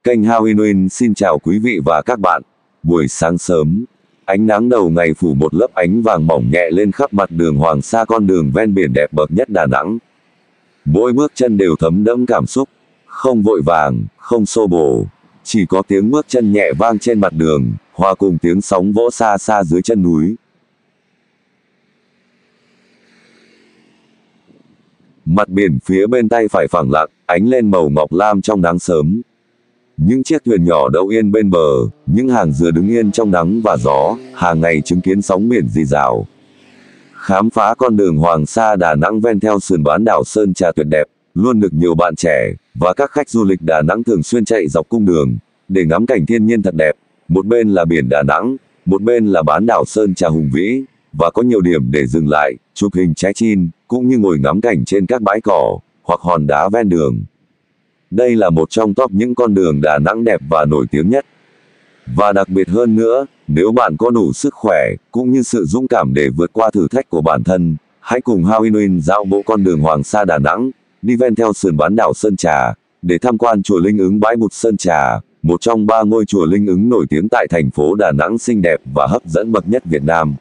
Kênh Hao Inwin xin chào quý vị và các bạn. Buổi sáng sớm, ánh nắng đầu ngày phủ một lớp ánh vàng mỏng nhẹ lên khắp mặt đường Hoàng Sa, con đường ven biển đẹp bậc nhất Đà Nẵng. Mỗi bước chân đều thấm đẫm cảm xúc, không vội vàng, không xô bồ, chỉ có tiếng bước chân nhẹ vang trên mặt đường, hòa cùng tiếng sóng vỗ xa xa dưới chân núi. Mặt biển phía bên tay phải phẳng lặng, ánh lên màu ngọc lam trong nắng sớm. Những chiếc thuyền nhỏ đậu yên bên bờ, những hàng dừa đứng yên trong nắng và gió, hàng ngày chứng kiến sóng biển rì rào. Khám phá con đường Hoàng Sa Đà Nẵng ven theo sườn bán đảo Sơn Trà tuyệt đẹp, luôn được nhiều bạn trẻ và các khách du lịch Đà Nẵng thường xuyên chạy dọc cung đường để ngắm cảnh thiên nhiên thật đẹp. Một bên là biển Đà Nẵng, một bên là bán đảo Sơn Trà hùng vĩ, và có nhiều điểm để dừng lại, chụp hình check-in, cũng như ngồi ngắm cảnh trên các bãi cỏ hoặc hòn đá ven đường. Đây là một trong top những con đường Đà Nẵng đẹp và nổi tiếng nhất. Và đặc biệt hơn nữa, nếu bạn có đủ sức khỏe, cũng như sự dũng cảm để vượt qua thử thách của bản thân, hãy cùng Hao Inwin dạo bộ con đường Hoàng Sa Đà Nẵng, đi ven theo sườn bán đảo Sơn Trà, để tham quan chùa Linh Ứng Bái Bụt Sơn Trà, một trong 3 ngôi chùa Linh Ứng nổi tiếng tại thành phố Đà Nẵng xinh đẹp và hấp dẫn bậc nhất Việt Nam.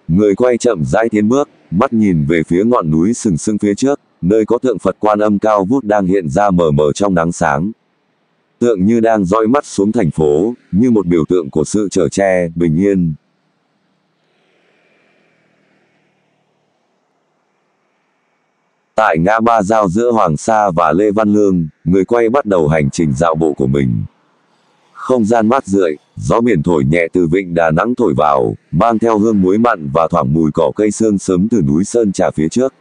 Người quay chậm rãi tiến bước, mắt nhìn về phía ngọn núi sừng sững phía trước, nơi có tượng Phật Quan Âm cao vút đang hiện ra mờ mờ trong nắng sáng. Tượng như đang dõi mắt xuống thành phố, như một biểu tượng của sự chở che, bình yên. Tại ngã ba giao giữa Hoàng Sa và Lê Văn Lương, người quay bắt đầu hành trình dạo bộ của mình. Không gian mát rượi, gió biển thổi nhẹ từ vịnh Đà Nẵng thổi vào, mang theo hương muối mặn và thoảng mùi cỏ cây sương sớm từ núi Sơn Trà phía trước.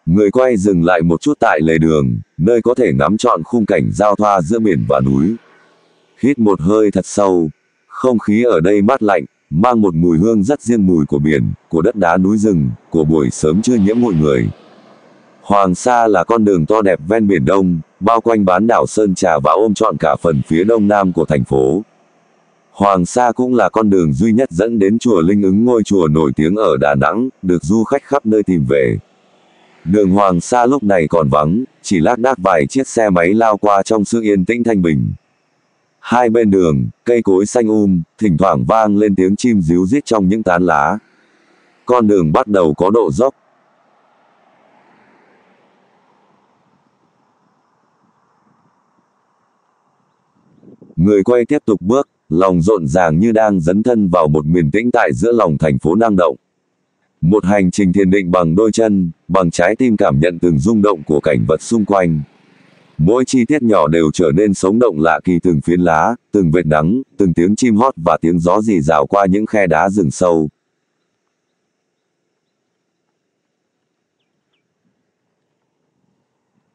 Người quay dừng lại một chút tại lề đường, nơi có thể ngắm trọn khung cảnh giao thoa giữa biển và núi. Hít một hơi thật sâu, không khí ở đây mát lạnh, mang một mùi hương rất riêng, mùi của biển, của đất đá núi rừng, của buổi sớm chưa nhiễm bụi người. Hoàng Sa là con đường to đẹp ven biển Đông, bao quanh bán đảo Sơn Trà và ôm trọn cả phần phía đông nam của thành phố. Hoàng Sa cũng là con đường duy nhất dẫn đến chùa Linh Ứng, ngôi chùa nổi tiếng ở Đà Nẵng, được du khách khắp nơi tìm về. Đường Hoàng Sa lúc này còn vắng, chỉ lác đác vài chiếc xe máy lao qua trong sự yên tĩnh thanh bình. Hai bên đường, cây cối xanh thỉnh thoảng vang lên tiếng chim ríu rít trong những tán lá. Con đường bắt đầu có độ dốc. Người quay tiếp tục bước, lòng rộn ràng như đang dấn thân vào một miền tĩnh tại giữa lòng thành phố năng động. Một hành trình thiền định bằng đôi chân, bằng trái tim, cảm nhận từng rung động của cảnh vật xung quanh. Mỗi chi tiết nhỏ đều trở nên sống động lạ kỳ, từng phiến lá, từng vệt nắng, từng tiếng chim hót và tiếng gió rì rào qua những khe đá rừng sâu.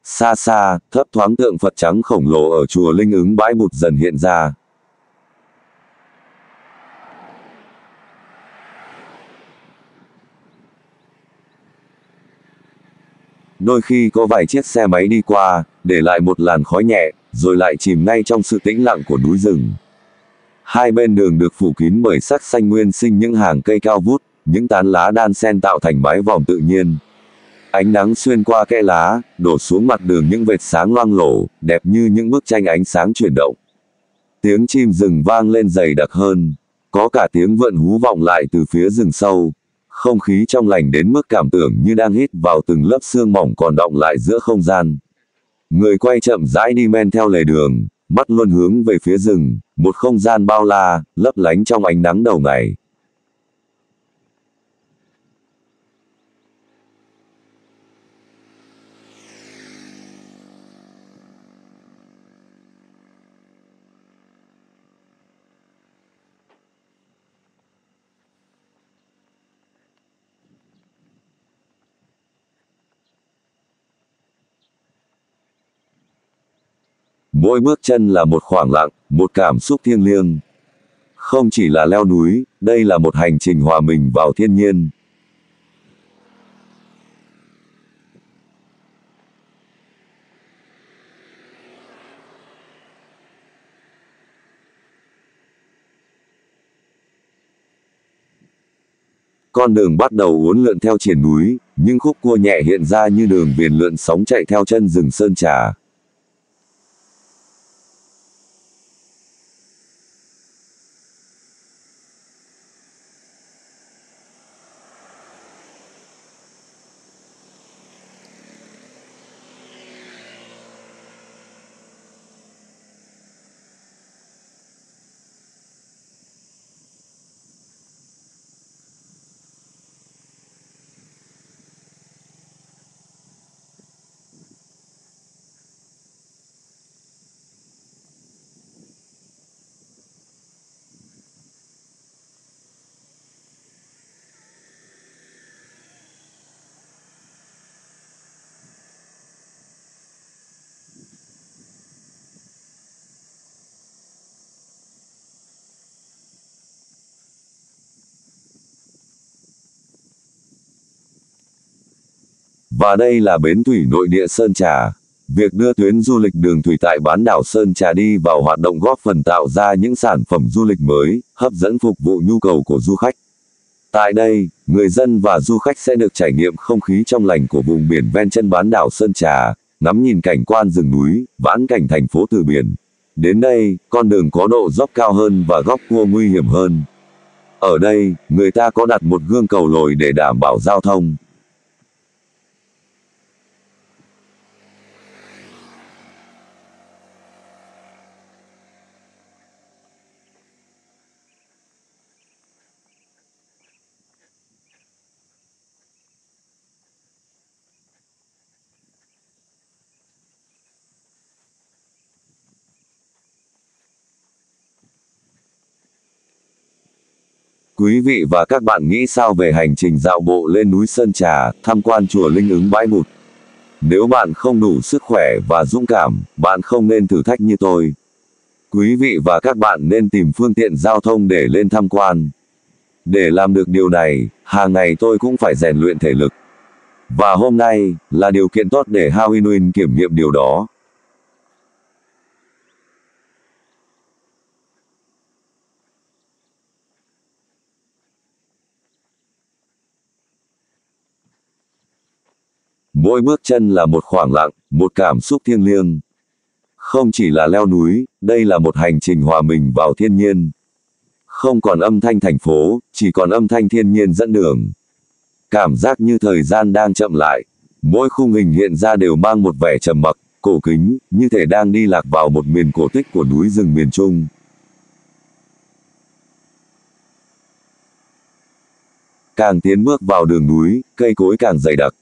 Xa xa, thấp thoáng tượng Phật trắng khổng lồ ở chùa Linh Ứng Bái Bụt dần hiện ra. Đôi khi có vài chiếc xe máy đi qua, để lại một làn khói nhẹ, rồi lại chìm ngay trong sự tĩnh lặng của núi rừng. Hai bên đường được phủ kín bởi sắc xanh nguyên sinh, những hàng cây cao vút, những tán lá đan xen tạo thành mái vòm tự nhiên. Ánh nắng xuyên qua kẽ lá, đổ xuống mặt đường những vệt sáng loang lổ, đẹp như những bức tranh ánh sáng chuyển động. Tiếng chim rừng vang lên dày đặc hơn, có cả tiếng vượn hú vọng lại từ phía rừng sâu. Không khí trong lành đến mức cảm tưởng như đang hít vào từng lớp sương mỏng còn đọng lại giữa không gian. Người quay chậm rãi đi men theo lề đường, mắt luôn hướng về phía rừng, một không gian bao la, lấp lánh trong ánh nắng đầu ngày. Mỗi bước chân là một khoảng lặng, một cảm xúc thiêng liêng. Không chỉ là leo núi, đây là một hành trình hòa mình vào thiên nhiên. Con đường bắt đầu uốn lượn theo triển núi, những khúc cua nhẹ hiện ra như đường viền lượn sóng chạy theo chân rừng sơn trà. Và đây là bến thủy nội địa Sơn Trà. Việc đưa tuyến du lịch đường thủy tại bán đảo Sơn Trà đi vào hoạt động góp phần tạo ra những sản phẩm du lịch mới, hấp dẫn phục vụ nhu cầu của du khách. Tại đây, người dân và du khách sẽ được trải nghiệm không khí trong lành của vùng biển ven chân bán đảo Sơn Trà, ngắm nhìn cảnh quan rừng núi, vãn cảnh thành phố từ biển. Đến đây, con đường có độ dốc cao hơn và góc cua nguy hiểm hơn. Ở đây, người ta có đặt một gương cầu lồi để đảm bảo giao thông. Quý vị và các bạn nghĩ sao về hành trình dạo bộ lên núi Sơn Trà, tham quan chùa Linh Ứng Bãi Bụt? Nếu bạn không đủ sức khỏe và dũng cảm, bạn không nên thử thách như tôi. Quý vị và các bạn nên tìm phương tiện giao thông để lên tham quan. Để làm được điều này, hàng ngày tôi cũng phải rèn luyện thể lực. Và hôm nay, là điều kiện tốt để Halloween kiểm nghiệm điều đó. Mỗi bước chân là một khoảng lặng, một cảm xúc thiêng liêng. Không chỉ là leo núi, đây là một hành trình hòa mình vào thiên nhiên. Không còn âm thanh thành phố, chỉ còn âm thanh thiên nhiên dẫn đường. Cảm giác như thời gian đang chậm lại. Mỗi khung hình hiện ra đều mang một vẻ trầm mặc, cổ kính, như thể đang đi lạc vào một miền cổ tích của núi rừng miền Trung. Càng tiến bước vào đường núi, cây cối càng dày đặc.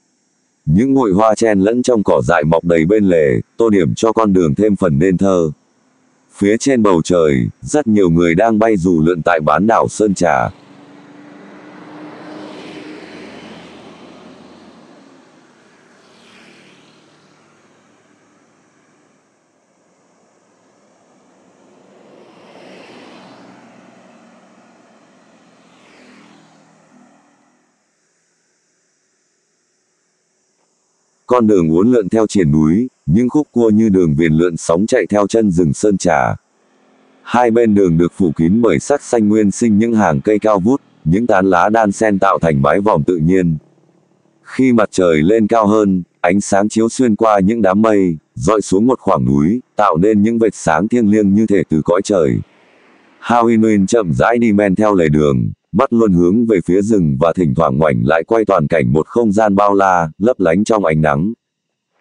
Những bụi hoa chen lẫn trong cỏ dại mọc đầy bên lề, tô điểm cho con đường thêm phần nên thơ. Phía trên bầu trời, rất nhiều người đang bay dù lượn tại bán đảo Sơn Trà. Con đường uốn lượn theo triền núi, những khúc cua như đường viền lượn sóng chạy theo chân rừng Sơn Trà. Hai bên đường được phủ kín bởi sắc xanh nguyên sinh những hàng cây cao vút, những tán lá đan xen tạo thành mái vòm tự nhiên. Khi mặt trời lên cao hơn, ánh sáng chiếu xuyên qua những đám mây, dọi xuống một khoảng núi, tạo nên những vệt sáng thiêng liêng như thể từ cõi trời. Halloween chậm rãi đi men theo lề đường, mắt luôn hướng về phía rừng và thỉnh thoảng ngoảnh lại quay toàn cảnh một không gian bao la, lấp lánh trong ánh nắng.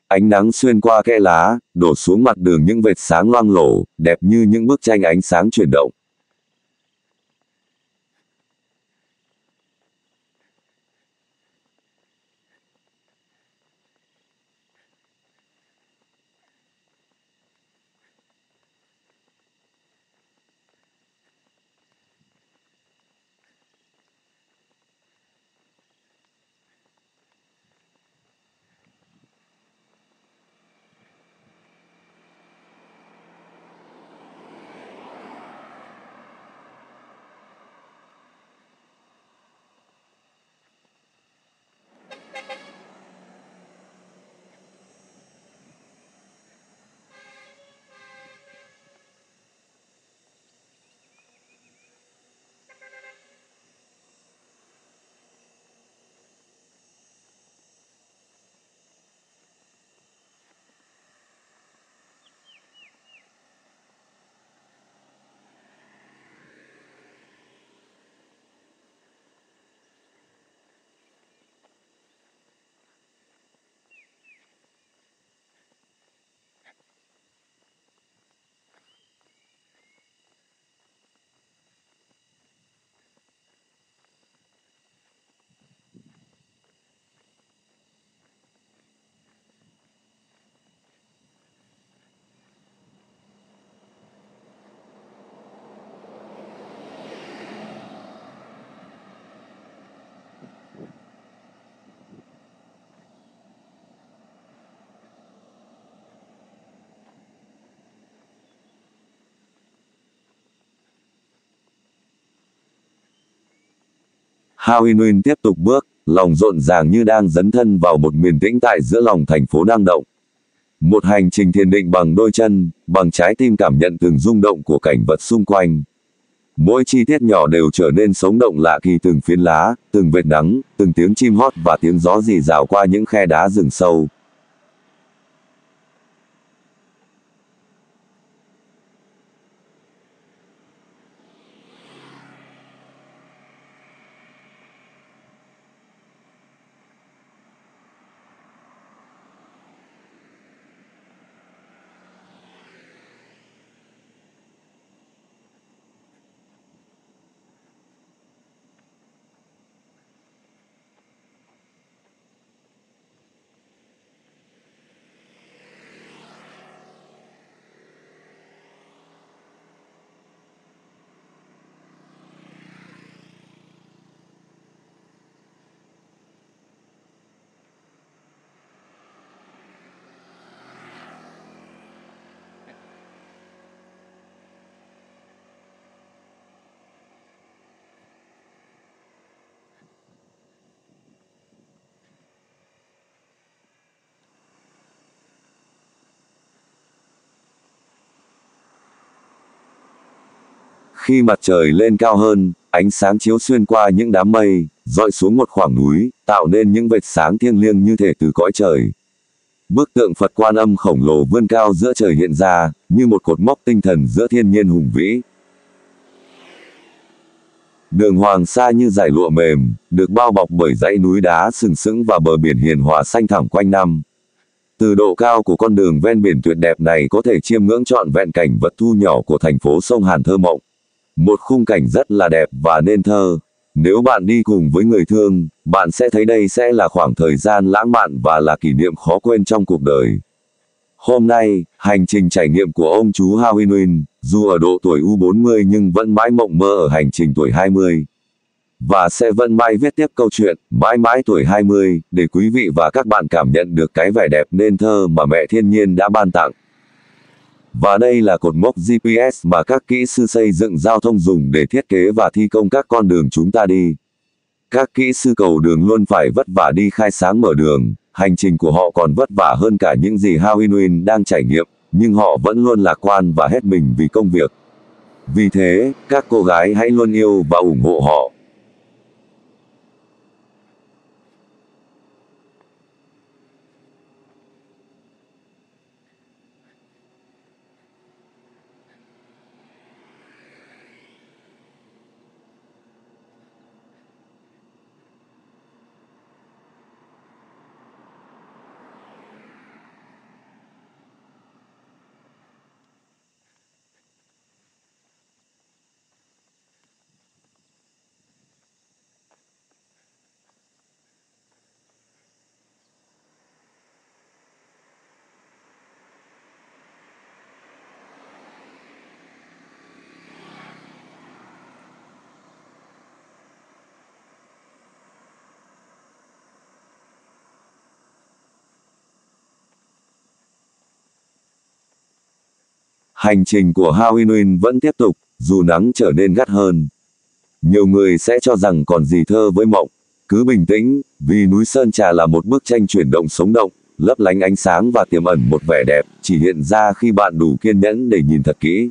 Ánh nắng xuyên qua kẽ lá, đổ xuống mặt đường những vệt sáng loang lổ, đẹp như những bức tranh ánh sáng chuyển động. Hào Nguyen tiếp tục bước, lòng rộn ràng như đang dấn thân vào một miền tĩnh tại giữa lòng thành phố năng động. Một hành trình thiền định bằng đôi chân, bằng trái tim cảm nhận từng rung động của cảnh vật xung quanh. Mỗi chi tiết nhỏ đều trở nên sống động lạ kỳ, từng phiến lá, từng vệt nắng, từng tiếng chim hót và tiếng gió rì rào qua những khe đá rừng sâu. Khi mặt trời lên cao hơn, ánh sáng chiếu xuyên qua những đám mây, dọi xuống một khoảng núi, tạo nên những vệt sáng thiêng liêng như thể từ cõi trời. Bức tượng Phật Quan Âm khổng lồ vươn cao giữa trời hiện ra, như một cột mốc tinh thần giữa thiên nhiên hùng vĩ. Đường Hoàng Sa như dải lụa mềm, được bao bọc bởi dãy núi đá sừng sững và bờ biển hiền hòa xanh thẳm quanh năm. Từ độ cao của con đường ven biển tuyệt đẹp này có thể chiêm ngưỡng trọn vẹn cảnh vật thu nhỏ của thành phố sông Hàn thơ mộng. Một khung cảnh rất là đẹp và nên thơ. Nếu bạn đi cùng với người thương, bạn sẽ thấy đây sẽ là khoảng thời gian lãng mạn và là kỷ niệm khó quên trong cuộc đời. Hôm nay, hành trình trải nghiệm của ông chú Hào Nguyen, dù ở độ tuổi U40 nhưng vẫn mãi mộng mơ ở hành trình tuổi 20. Và sẽ vẫn mãi viết tiếp câu chuyện, mãi mãi tuổi 20, để quý vị và các bạn cảm nhận được cái vẻ đẹp nên thơ mà mẹ thiên nhiên đã ban tặng. Và đây là cột mốc GPS mà các kỹ sư xây dựng giao thông dùng để thiết kế và thi công các con đường chúng ta đi. Các kỹ sư cầu đường luôn phải vất vả đi khai sáng mở đường, hành trình của họ còn vất vả hơn cả những gì Hào Nguyen đang trải nghiệm, nhưng họ vẫn luôn lạc quan và hết mình vì công việc. Vì thế, các cô gái hãy luôn yêu và ủng hộ họ. Hành trình của Hào Nguyen vẫn tiếp tục, dù nắng trở nên gắt hơn. Nhiều người sẽ cho rằng còn gì thơ với mộng. Cứ bình tĩnh, vì núi Sơn Trà là một bức tranh chuyển động sống động, lấp lánh ánh sáng và tiềm ẩn một vẻ đẹp, chỉ hiện ra khi bạn đủ kiên nhẫn để nhìn thật kỹ.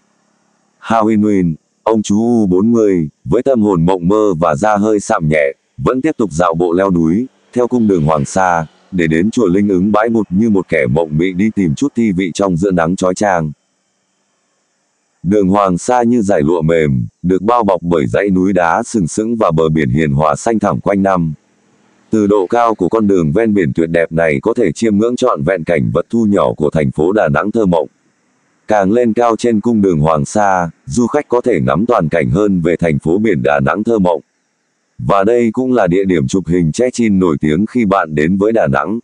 Hào Nguyen, ông chú U40, với tâm hồn mộng mơ và da hơi sạm nhẹ, vẫn tiếp tục dạo bộ leo núi, theo cung đường Hoàng Sa, để đến chùa Linh Ứng bãi bụt như một kẻ mộng mị đi tìm chút thi vị trong giữa nắng chói chang. Đường Hoàng Sa như dải lụa mềm, được bao bọc bởi dãy núi đá sừng sững và bờ biển hiền hòa xanh thẳm quanh năm. Từ độ cao của con đường ven biển tuyệt đẹp này có thể chiêm ngưỡng trọn vẹn cảnh vật thu nhỏ của thành phố Đà Nẵng thơ mộng. Càng lên cao trên cung đường Hoàng Sa, du khách có thể ngắm toàn cảnh hơn về thành phố biển Đà Nẵng thơ mộng. Và đây cũng là địa điểm chụp hình check-in nổi tiếng khi bạn đến với Đà Nẵng.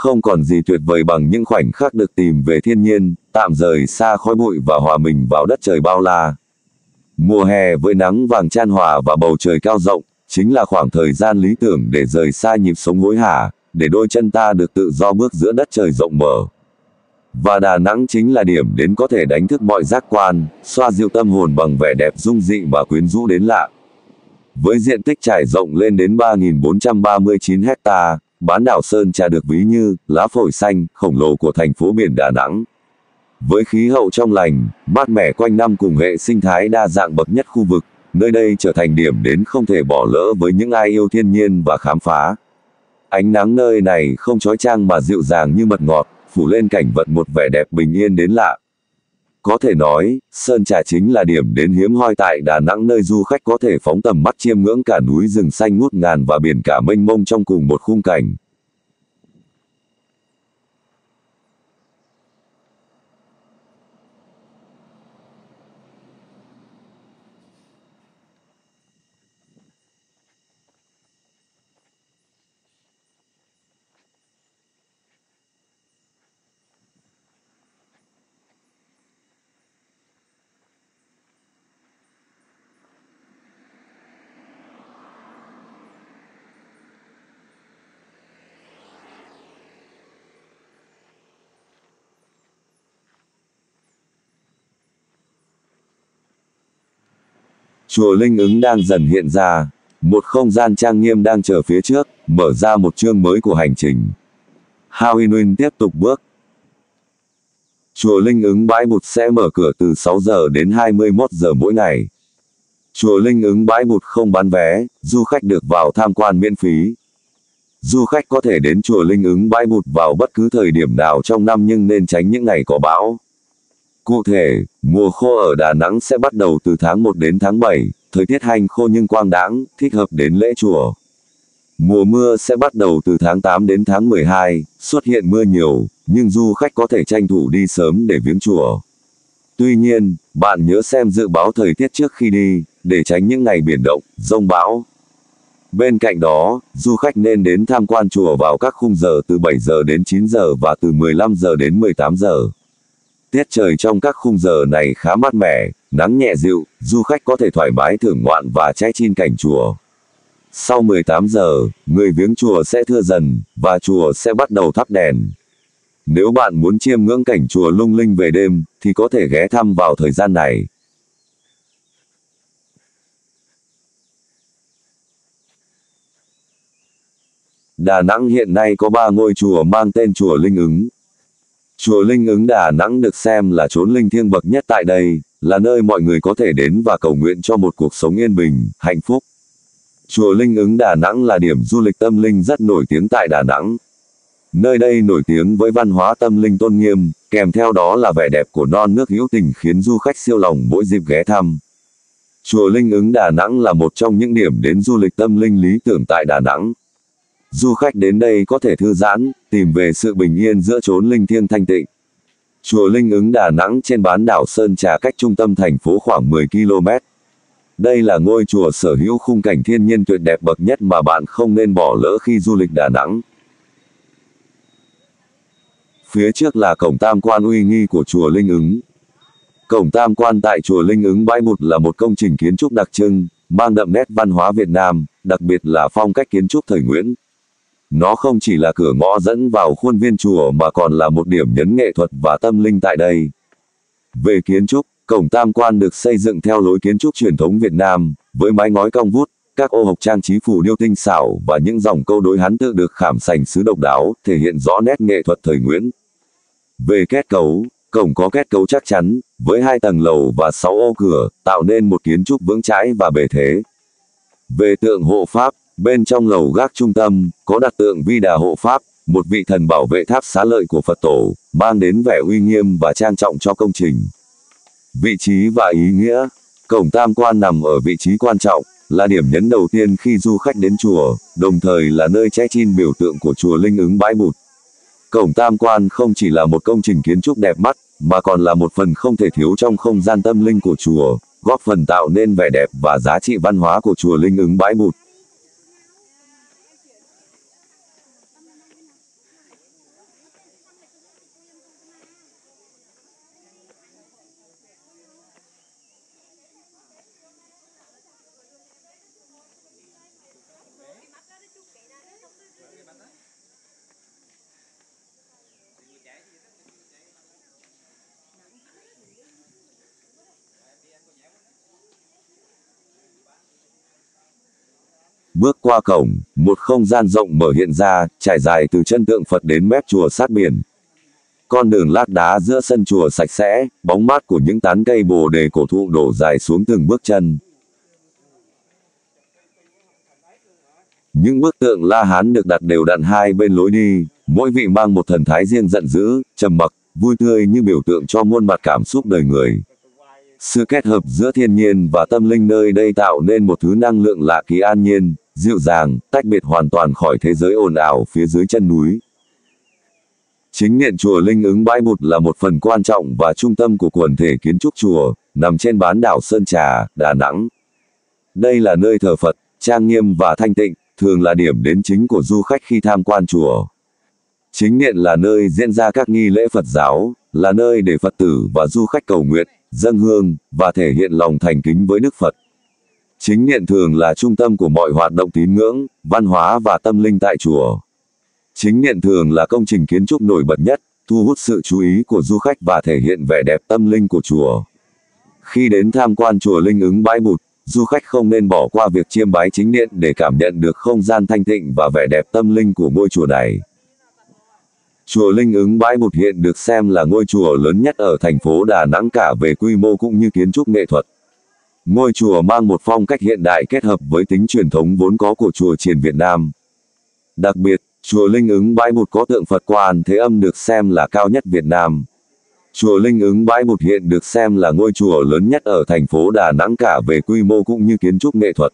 Không còn gì tuyệt vời bằng những khoảnh khắc được tìm về thiên nhiên, tạm rời xa khói bụi và hòa mình vào đất trời bao la. Mùa hè với nắng vàng chan hòa và bầu trời cao rộng, chính là khoảng thời gian lý tưởng để rời xa nhịp sống hối hả, để đôi chân ta được tự do bước giữa đất trời rộng mở. Và Đà Nẵng chính là điểm đến có thể đánh thức mọi giác quan, xoa dịu tâm hồn bằng vẻ đẹp dung dị và quyến rũ đến lạ. Với diện tích trải rộng lên đến 3.439 ha, bán đảo Sơn Trà được ví như lá phổi xanh khổng lồ của thành phố biển Đà Nẵng. Với khí hậu trong lành, mát mẻ quanh năm cùng hệ sinh thái đa dạng bậc nhất khu vực, nơi đây trở thành điểm đến không thể bỏ lỡ với những ai yêu thiên nhiên và khám phá. Ánh nắng nơi này không chói chang mà dịu dàng như mật ngọt, phủ lên cảnh vật một vẻ đẹp bình yên đến lạ. Có thể nói, Sơn Trà chính là điểm đến hiếm hoi tại Đà Nẵng, nơi du khách có thể phóng tầm mắt chiêm ngưỡng cả núi rừng xanh ngút ngàn và biển cả mênh mông trong cùng một khung cảnh. Chùa Linh Ứng đang dần hiện ra, một không gian trang nghiêm đang chờ phía trước, mở ra một chương mới của hành trình. Halloween tiếp tục bước. Chùa Linh Ứng Bãi Bụt sẽ mở cửa từ 6 giờ đến 21 giờ mỗi ngày. Chùa Linh Ứng Bãi Bụt không bán vé, du khách được vào tham quan miễn phí. Du khách có thể đến chùa Linh Ứng Bãi Bụt vào bất cứ thời điểm nào trong năm nhưng nên tránh những ngày có bão. Cụ thể, mùa khô ở Đà Nẵng sẽ bắt đầu từ tháng 1 đến tháng 7, thời tiết hanh khô nhưng quang đãng, thích hợp đến lễ chùa. Mùa mưa sẽ bắt đầu từ tháng 8 đến tháng 12, xuất hiện mưa nhiều, nhưng du khách có thể tranh thủ đi sớm để viếng chùa. Tuy nhiên, bạn nhớ xem dự báo thời tiết trước khi đi, để tránh những ngày biển động, dông bão. Bên cạnh đó, du khách nên đến tham quan chùa vào các khung giờ từ 7 giờ đến 9 giờ và từ 15 giờ đến 18 giờ. Tiết trời trong các khung giờ này khá mát mẻ, nắng nhẹ dịu, du khách có thể thoải mái thưởng ngoạn và check in cảnh chùa. Sau 18 giờ, người viếng chùa sẽ thưa dần, và chùa sẽ bắt đầu thắp đèn. Nếu bạn muốn chiêm ngưỡng cảnh chùa lung linh về đêm, thì có thể ghé thăm vào thời gian này. Đà Nẵng hiện nay có 3 ngôi chùa mang tên chùa Linh Ứng. Chùa Linh Ứng Đà Nẵng được xem là chốn linh thiêng bậc nhất tại đây, là nơi mọi người có thể đến và cầu nguyện cho một cuộc sống yên bình, hạnh phúc. Chùa Linh Ứng Đà Nẵng là điểm du lịch tâm linh rất nổi tiếng tại Đà Nẵng. Nơi đây nổi tiếng với văn hóa tâm linh tôn nghiêm, kèm theo đó là vẻ đẹp của non nước hữu tình khiến du khách siêu lòng mỗi dịp ghé thăm. Chùa Linh Ứng Đà Nẵng là một trong những điểm đến du lịch tâm linh lý tưởng tại Đà Nẵng. Du khách đến đây có thể thư giãn, tìm về sự bình yên giữa chốn linh thiêng thanh tịnh. Chùa Linh Ứng Đà Nẵng trên bán đảo Sơn Trà cách trung tâm thành phố khoảng 10 km. Đây là ngôi chùa sở hữu khung cảnh thiên nhiên tuyệt đẹp bậc nhất mà bạn không nên bỏ lỡ khi du lịch Đà Nẵng. Phía trước là cổng tam quan uy nghi của chùa Linh Ứng. Cổng tam quan tại chùa Linh Ứng Bãi Bụt là một công trình kiến trúc đặc trưng, mang đậm nét văn hóa Việt Nam, đặc biệt là phong cách kiến trúc thời Nguyễn. Nó không chỉ là cửa ngõ dẫn vào khuôn viên chùa mà còn là một điểm nhấn nghệ thuật và tâm linh tại đây. Về kiến trúc, cổng tam quan được xây dựng theo lối kiến trúc truyền thống Việt Nam, với mái ngói cong vút, các ô hộc trang trí phù điêu tinh xảo và những dòng câu đối Hán tự được khảm sành sứ độc đáo, thể hiện rõ nét nghệ thuật thời Nguyễn. Về kết cấu, cổng có kết cấu chắc chắn, với 2 tầng lầu và 6 ô cửa, tạo nên một kiến trúc vững chãi và bề thế. Về tượng hộ pháp, bên trong lầu gác trung tâm, có đặt tượng Vi Đà hộ pháp, một vị thần bảo vệ tháp xá lợi của Phật tổ, mang đến vẻ uy nghiêm và trang trọng cho công trình. Vị trí và ý nghĩa, cổng tam quan nằm ở vị trí quan trọng, là điểm nhấn đầu tiên khi du khách đến chùa, đồng thời là nơi check-in biểu tượng của chùa Linh Ứng Bãi Bụt. Cổng tam quan không chỉ là một công trình kiến trúc đẹp mắt, mà còn là một phần không thể thiếu trong không gian tâm linh của chùa, góp phần tạo nên vẻ đẹp và giá trị văn hóa của chùa Linh Ứng Bãi Bụt. Bước qua cổng, một không gian rộng mở hiện ra, trải dài từ chân tượng Phật đến mép chùa sát biển. Con đường lát đá giữa sân chùa sạch sẽ, bóng mát của những tán cây bồ đề cổ thụ đổ dài xuống từng bước chân. Những bức tượng La Hán được đặt đều đặn hai bên lối đi, mỗi vị mang một thần thái riêng giận dữ, trầm mặc, vui tươi như biểu tượng cho muôn mặt cảm xúc đời người. Sự kết hợp giữa thiên nhiên và tâm linh nơi đây tạo nên một thứ năng lượng lạ kỳ an nhiên, dịu dàng, tách biệt hoàn toàn khỏi thế giới ồn ào phía dưới chân núi. Chính điện chùa Linh Ứng Bãi Bụt là một phần quan trọng và trung tâm của quần thể kiến trúc chùa, nằm trên bán đảo Sơn Trà, Đà Nẵng. Đây là nơi thờ Phật, trang nghiêm và thanh tịnh, thường là điểm đến chính của du khách khi tham quan chùa. Chính điện là nơi diễn ra các nghi lễ Phật giáo, là nơi để Phật tử và du khách cầu nguyện, dâng hương, và thể hiện lòng thành kính với Đức Phật. Chính điện thường là trung tâm của mọi hoạt động tín ngưỡng, văn hóa và tâm linh tại chùa. Chính điện thường là công trình kiến trúc nổi bật nhất, thu hút sự chú ý của du khách và thể hiện vẻ đẹp tâm linh của chùa. Khi đến tham quan chùa Linh Ứng Bãi Bụt, du khách không nên bỏ qua việc chiêm bái chính điện để cảm nhận được không gian thanh tịnh và vẻ đẹp tâm linh của ngôi chùa này. Chùa Linh Ứng Bãi Bụt hiện được xem là ngôi chùa lớn nhất ở thành phố Đà Nẵng cả về quy mô cũng như kiến trúc nghệ thuật. Ngôi chùa mang một phong cách hiện đại kết hợp với tính truyền thống vốn có của chùa chiền Việt Nam. Đặc biệt, chùa Linh Ứng Bãi Bụt có tượng Phật Quan Thế Âm được xem là cao nhất Việt Nam. Chùa Linh Ứng Bãi Bụt hiện được xem là ngôi chùa lớn nhất ở thành phố Đà Nẵng cả về quy mô cũng như kiến trúc nghệ thuật.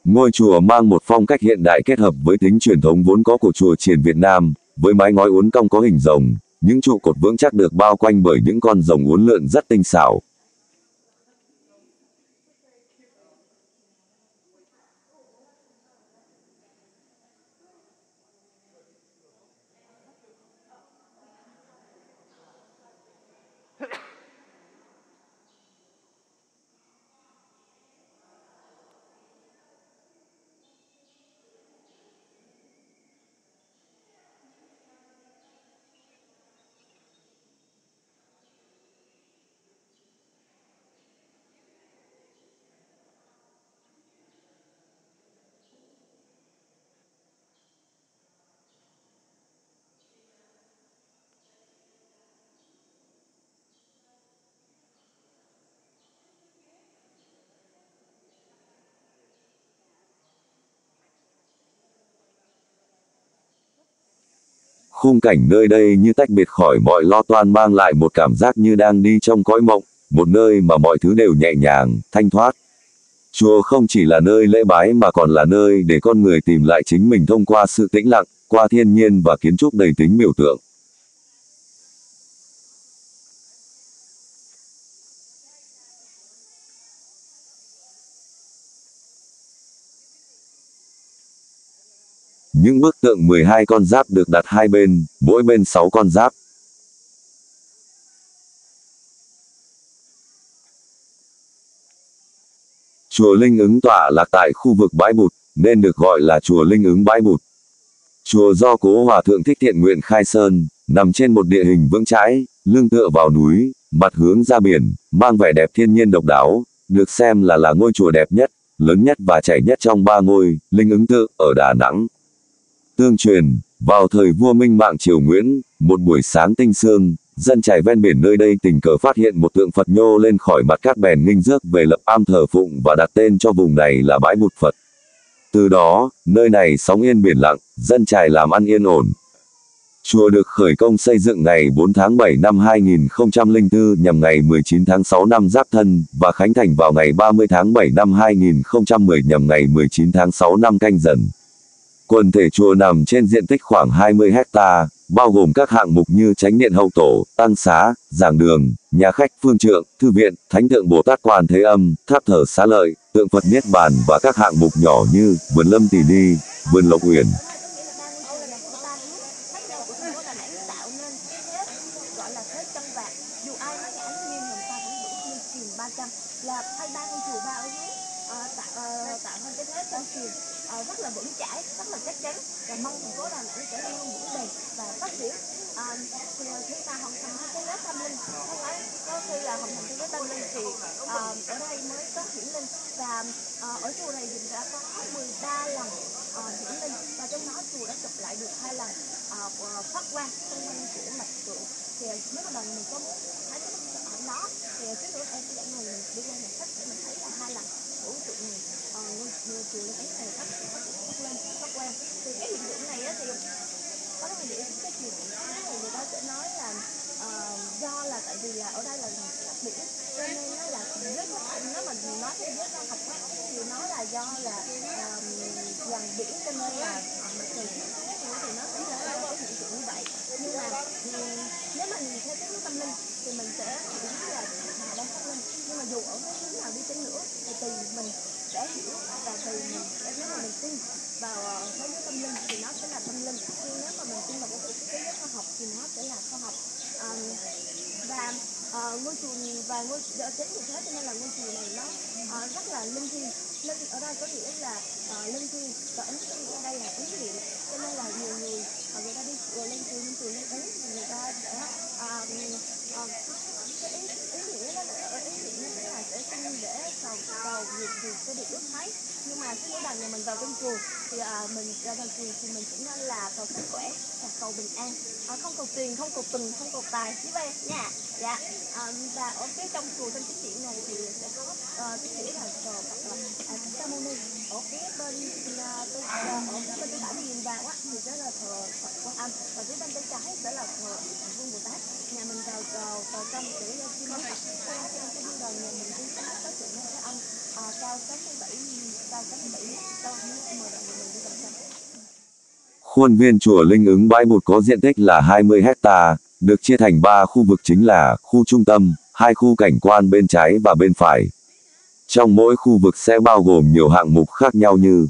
Ngôi chùa mang một phong cách hiện đại kết hợp với tính truyền thống vốn có của chùa chiền Việt Nam, với mái ngói uốn cong có hình rồng, những trụ cột vững chắc được bao quanh bởi những con rồng uốn lượn rất tinh xảo. Khung cảnh nơi đây như tách biệt khỏi mọi lo toan, mang lại một cảm giác như đang đi trong cõi mộng, một nơi mà mọi thứ đều nhẹ nhàng, thanh thoát. Chùa không chỉ là nơi lễ bái mà còn là nơi để con người tìm lại chính mình thông qua sự tĩnh lặng, qua thiên nhiên và kiến trúc đầy tính biểu tượng. Những bức tượng 12 con giáp được đặt hai bên, mỗi bên 6 con giáp. Chùa Linh Ứng tọa lạc tại khu vực Bãi Bụt, nên được gọi là chùa Linh Ứng Bãi Bụt. Chùa do Cố Hòa Thượng Thích Thiện Nguyện khai sơn, nằm trên một địa hình vững chãi, lưng tựa vào núi, mặt hướng ra biển, mang vẻ đẹp thiên nhiên độc đáo, được xem là ngôi chùa đẹp nhất, lớn nhất và trẻ nhất trong 3 ngôi, Linh Ứng Tự, ở Đà Nẵng. Tương truyền, vào thời vua Minh Mạng triều Nguyễn, một buổi sáng tinh sương, dân chài ven biển nơi đây tình cờ phát hiện một tượng Phật nhô lên khỏi mặt cát, bèn nghinh rước về lập am thờ phụng và đặt tên cho vùng này là Bãi Bụt Phật. Từ đó, nơi này sóng yên biển lặng, dân chài làm ăn yên ổn. Chùa được khởi công xây dựng ngày 4 tháng 7 năm 2004 nhằm ngày 19 tháng 6 năm Giáp Thân, và khánh thành vào ngày 30 tháng 7 năm 2010 nhằm ngày 19 tháng 6 năm Canh Dần. Quần thể chùa nằm trên diện tích khoảng 20 ha, bao gồm các hạng mục như chánh điện hậu tổ, tăng xá, giảng đường, nhà khách, phương trượng, thư viện, thánh tượng Bồ Tát Quan Thế Âm, tháp thờ Xá Lợi, tượng Phật Niết Bàn và các hạng mục nhỏ như vườn Lâm Tỷ Ni, vườn Lộc Uyển. Rất là vững chãi, rất là chắc chắn, và mong thành phố Đà Nẵng trở nên vững bền và phát triển. thì khi mà hoàn thành thế giới tâm linh, có khi là hoàn thành thế giới tâm linh thì ở đây mới có hiển linh. Và ở chùa này thì đã có 13 lần hiển linh, và trong đó chùa đã chụp lại được 2 lần phát quang xung quanh của mặt tượng. Thì nếu mà mình có muốn thấy cái bức ảnh đó thì chút nữa em sẽ dẫn người mình đi qua nhà sách để mình thấy là 2 lần của tượng này ngôi chùa Linh Ứng này phát quang. Thì cái hiện tượng này thì có rất là nhiều cái chuyện người ta sẽ nói là do là tại vì là ở đây là cát biển, cho nên nó là rất nếu mà nói theo giới khoa học thì nó là do là gần biển, cho nên là mặt trời chiếu xuống thì nó sẽ ra cái hiện tượng như vậy. Nhưng mà nếu mà nhìn theo cái hướng tâm linh thì mình sẽ hiểu là Hà đang phát linh, nhưng mà dù ở cái hướng nào đi chăng nữa thì tùy mình sẽ hiểu, và tùy mình nếu mà mình tin vào thế giới tâm linh thì nó sẽ là tâm linh, nhưng nếu mà mình tin vào cái thế giới khoa học thì nó sẽ là khoa học. Và ngôi chùa chính vì thế cho nên là ngôi chùa này nó rất là linh thiêng. Linh ở đây có nghĩa là linh thiêng, và ứng ở đây là ứng nghiệm, cho nên là nhiều người người ta đi lên chùa Linh Ứng thì người ta sẽ cái ý nghĩa nó là sẽ xin để cầu việc sẽ được ước thấy. Nhưng mà khi mỗi lần nhà mình vào trong chùa thì mình vào chùa thì mình cũng nên là cầu sức khỏe và cầu bình an, không cầu tiền, không cầu tình, không cầu tài chứ về nha. Dạ. Và ở phía trong chùa trong chiếc điện này thì sẽ có cái nghĩa là thờ Phật Thích Ca Mâu Ni. Ở phía bên bên tả nhìn vào thì sẽ là thờ Phật Quan Âm, và phía bên tay trái sẽ là thờ Vương Bồ Tát. Nhà mình vào trong để chiêm ngưỡng Phật. Trên cái bia đầu nhà mình đi có tượng Thế Âm cao 67 cao mời mọi người đi vào trong. Khuôn viên chùa Linh Ứng Bãi Bột có diện tích là 20 hecta, được chia thành 3 khu vực chính là khu trung tâm, 2 khu cảnh quan bên trái và bên phải. Trong mỗi khu vực sẽ bao gồm nhiều hạng mục khác nhau như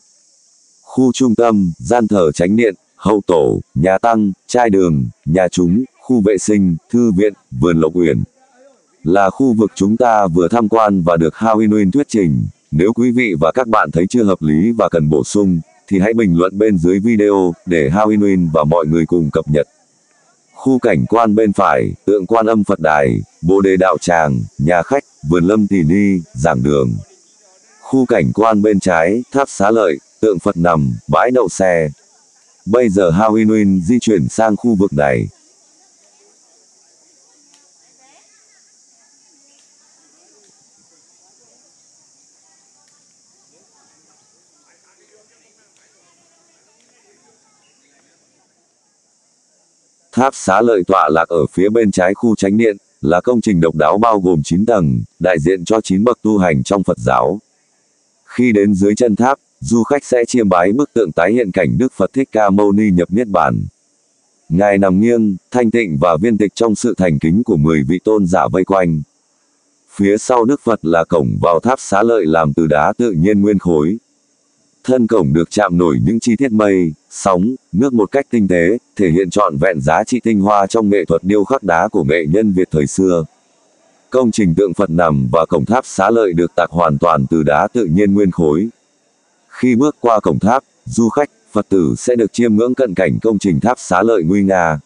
khu trung tâm, gian thờ chánh điện, hậu tổ, nhà tăng, trai đường, nhà chúng, khu vệ sinh, thư viện, vườn Lộc Uyển. Là khu vực chúng ta vừa tham quan và được Hao Hin thuyết trình. Nếu quý vị và các bạn thấy chưa hợp lý và cần bổ sung, thì hãy bình luận bên dưới video để Hao Hin và mọi người cùng cập nhật. Khu cảnh quan bên phải, tượng Quan Âm Phật Đài, Bồ Đề Đạo Tràng, nhà khách, vườn lâm Tỳ Ni, giảng đường. Khu cảnh quan bên trái, tháp Xá Lợi, tượng Phật nằm, bãi đậu xe. Bây giờ Hao Hin di chuyển sang khu vực này. Tháp Xá Lợi tọa lạc ở phía bên trái khu chánh điện, là công trình độc đáo bao gồm 9 tầng, đại diện cho 9 bậc tu hành trong Phật giáo. Khi đến dưới chân tháp, du khách sẽ chiêm bái bức tượng tái hiện cảnh Đức Phật Thích Ca Mâu Ni nhập Niết Bàn. Ngài nằm nghiêng, thanh tịnh và viên tịch trong sự thành kính của 10 vị tôn giả vây quanh. Phía sau Đức Phật là cổng vào tháp Xá Lợi làm từ đá tự nhiên nguyên khối. Thân cổng được chạm nổi những chi tiết mây, sóng, nước một cách tinh tế, thể hiện trọn vẹn giá trị tinh hoa trong nghệ thuật điêu khắc đá của nghệ nhân Việt thời xưa. Công trình tượng Phật nằm và cổng tháp Xá Lợi được tạc hoàn toàn từ đá tự nhiên nguyên khối. Khi bước qua cổng tháp, du khách, Phật tử sẽ được chiêm ngưỡng cận cảnh công trình tháp Xá Lợi nguy nga.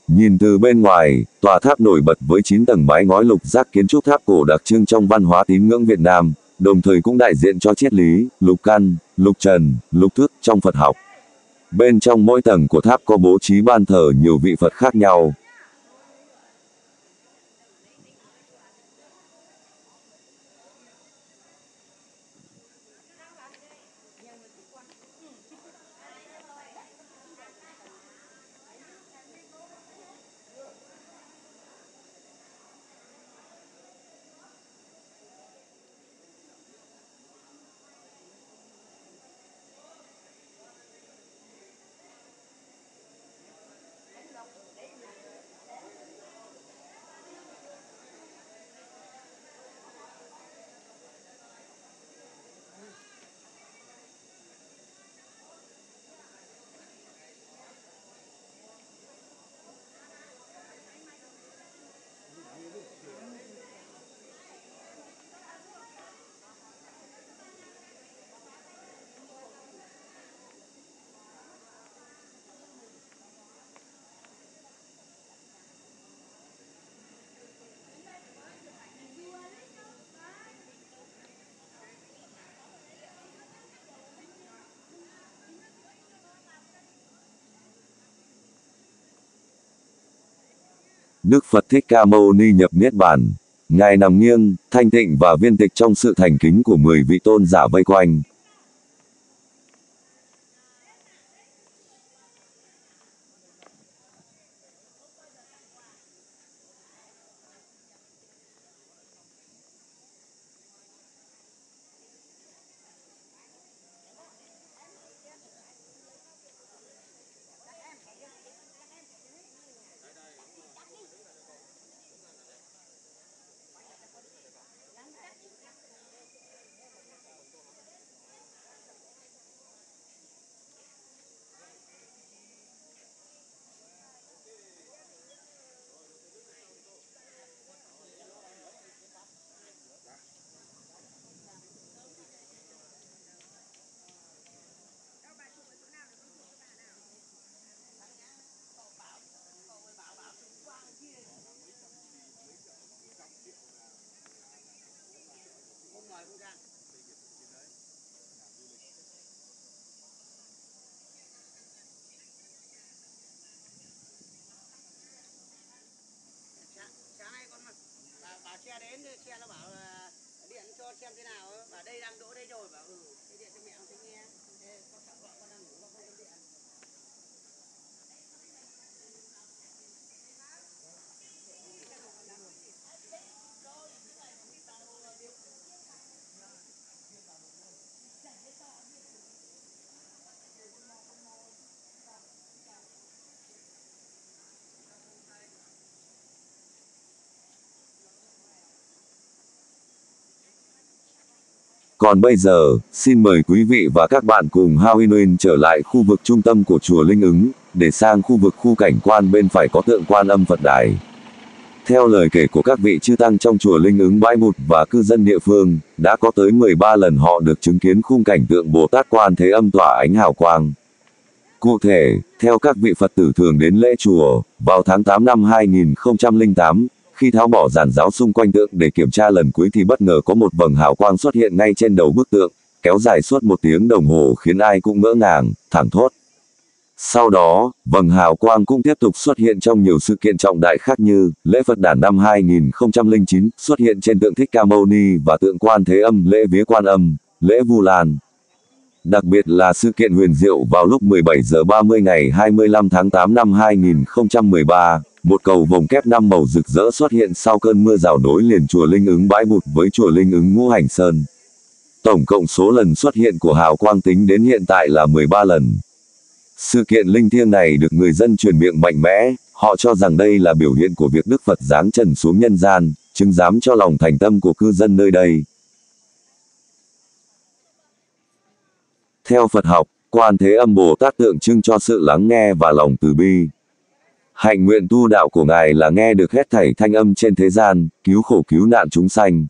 Nhìn từ bên ngoài, tòa tháp nổi bật với 9 tầng mái ngói lục giác, kiến trúc tháp cổ đặc trưng trong văn hóa tín ngưỡng Việt Nam, đồng thời cũng đại diện cho triết lý, lục căn, lục trần, lục thức trong Phật học. Bên trong mỗi tầng của tháp có bố trí ban thờ nhiều vị Phật khác nhau. Đức Phật Thích Ca Mâu Ni nhập Niết Bàn. Ngài nằm nghiêng, thanh tịnh và viên tịch trong sự thành kính của 10 vị tôn giả vây quanh. Sáng nay con bảo xe đến, xe nó bảo là điện cho xem thế nào, bảo đây đang đỗ đây rồi, bảo cái điện cho mẹ không thấy nghe. Thế con sợ vợ con đang ngủ, con không có điện. Còn bây giờ, xin mời quý vị và các bạn cùng Hao Hin trở lại khu vực trung tâm của chùa Linh Ứng, để sang khu vực khu cảnh quan bên phải có tượng Quan Âm Phật Đài. Theo lời kể của các vị chư tăng trong chùa Linh Ứng Bãi Bụt và cư dân địa phương, đã có tới 13 lần họ được chứng kiến khung cảnh tượng Bồ Tát Quan Thế Âm tỏa ánh hào quang. Cụ thể, theo các vị Phật tử thường đến lễ chùa, vào tháng 8 năm 2008, khi tháo bỏ giàn giáo xung quanh tượng để kiểm tra lần cuối thì bất ngờ có một vầng hào quang xuất hiện ngay trên đầu bức tượng, kéo dài suốt 1 tiếng đồng hồ khiến ai cũng ngỡ ngàng, thảng thốt. Sau đó, vầng hào quang cũng tiếp tục xuất hiện trong nhiều sự kiện trọng đại khác như lễ Phật đản năm 2009 xuất hiện trên tượng Thích Ca Mâu Ni và tượng Quan Thế Âm, lễ vía Quan Âm, lễ Vu Lan. Đặc biệt là sự kiện huyền diệu vào lúc 17 giờ 30 ngày 25 tháng 8 năm 2013, một cầu vồng kép 5 màu rực rỡ xuất hiện sau cơn mưa rào nối liền chùa Linh Ứng Bãi Bụt với chùa Linh Ứng Ngũ Hành Sơn. Tổng cộng số lần xuất hiện của hào quang tính đến hiện tại là 13 lần. Sự kiện linh thiêng này được người dân truyền miệng mạnh mẽ, họ cho rằng đây là biểu hiện của việc Đức Phật giáng trần xuống nhân gian, chứng giám cho lòng thành tâm của cư dân nơi đây. Theo Phật học, Quan Thế Âm Bồ Tát tượng trưng cho sự lắng nghe và lòng từ bi. Hạnh nguyện tu đạo của Ngài là nghe được hết thảy thanh âm trên thế gian, cứu khổ cứu nạn chúng sanh.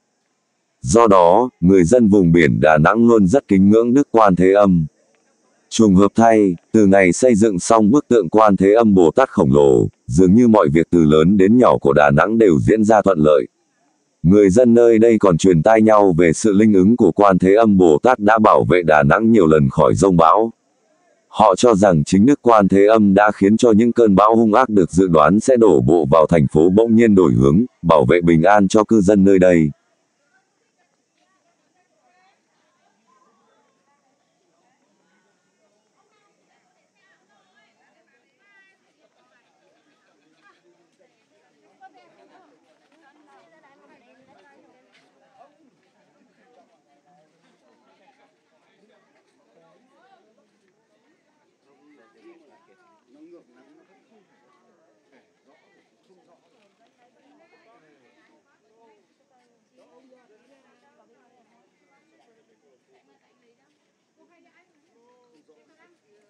Do đó, người dân vùng biển Đà Nẵng luôn rất kính ngưỡng Đức Quan Thế Âm. Trùng hợp thay, từ ngày xây dựng xong bức tượng Quan Thế Âm Bồ Tát khổng lồ, dường như mọi việc từ lớn đến nhỏ của Đà Nẵng đều diễn ra thuận lợi. Người dân nơi đây còn truyền tai nhau về sự linh ứng của Quan Thế Âm Bồ Tát đã bảo vệ Đà Nẵng nhiều lần khỏi giông bão. Họ cho rằng chính Đức Quan Thế Âm đã khiến cho những cơn bão hung ác được dự đoán sẽ đổ bộ vào thành phố bỗng nhiên đổi hướng, bảo vệ bình an cho cư dân nơi đây.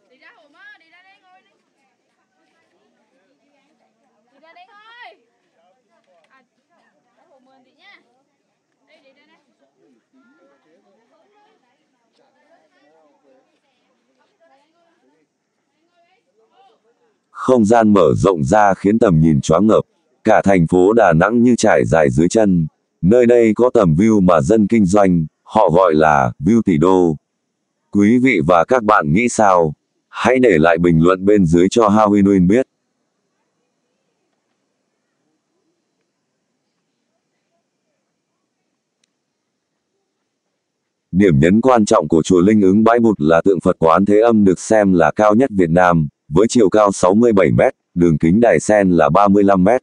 Đi ra Hùng á, đi ra đây ngồi đi. Đi ra đây thôi. À, ra Hùng mượn đi nha. Đây, đi ra đây. Không gian mở rộng ra khiến tầm nhìn choáng ngợp. Cả thành phố Đà Nẵng như trải dài dưới chân. Nơi đây có tầm view mà dân kinh doanh, họ gọi là view tỷ đô. Quý vị và các bạn nghĩ sao? Hãy để lại bình luận bên dưới cho Hao Hin biết. Điểm nhấn quan trọng của chùa Linh Ứng Bãi Bụt là tượng Phật Quán Thế Âm được xem là cao nhất Việt Nam, với chiều cao 67 mét, đường kính đài sen là 35 mét.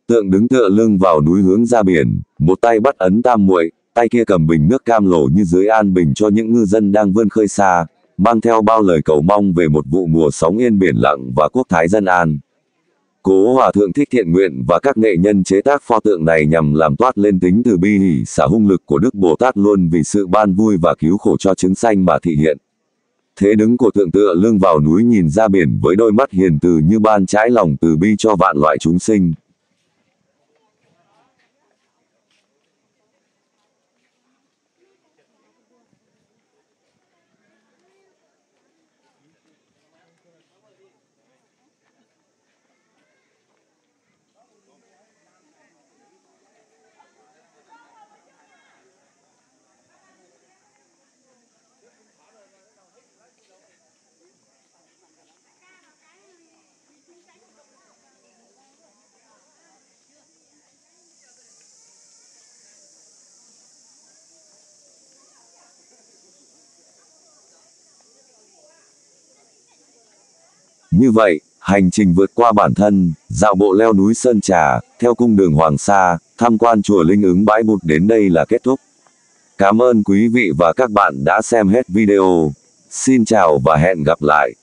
Tượng đứng tựa lưng vào núi hướng ra biển, một tay bắt ấn tam muội, tay kia cầm bình nước cam lồ như dưới an bình cho những ngư dân đang vươn khơi xa, mang theo bao lời cầu mong về một vụ mùa sóng yên biển lặng và quốc thái dân an. Cố Hòa Thượng Thích Thiện Nguyện và các nghệ nhân chế tác pho tượng này nhằm làm toát lên tính từ bi hỷ xả hung lực của Đức Bồ Tát luôn vì sự ban vui và cứu khổ cho chúng sanh mà thị hiện. Thế đứng của tượng tựa lưng vào núi nhìn ra biển với đôi mắt hiền từ như ban trải lòng từ bi cho vạn loại chúng sinh. Như vậy, hành trình vượt qua bản thân, dạo bộ leo núi Sơn Trà, theo cung đường Hoàng Sa, tham quan chùa Linh Ứng Bãi Bụt đến đây là kết thúc. Cảm ơn quý vị và các bạn đã xem hết video. Xin chào và hẹn gặp lại.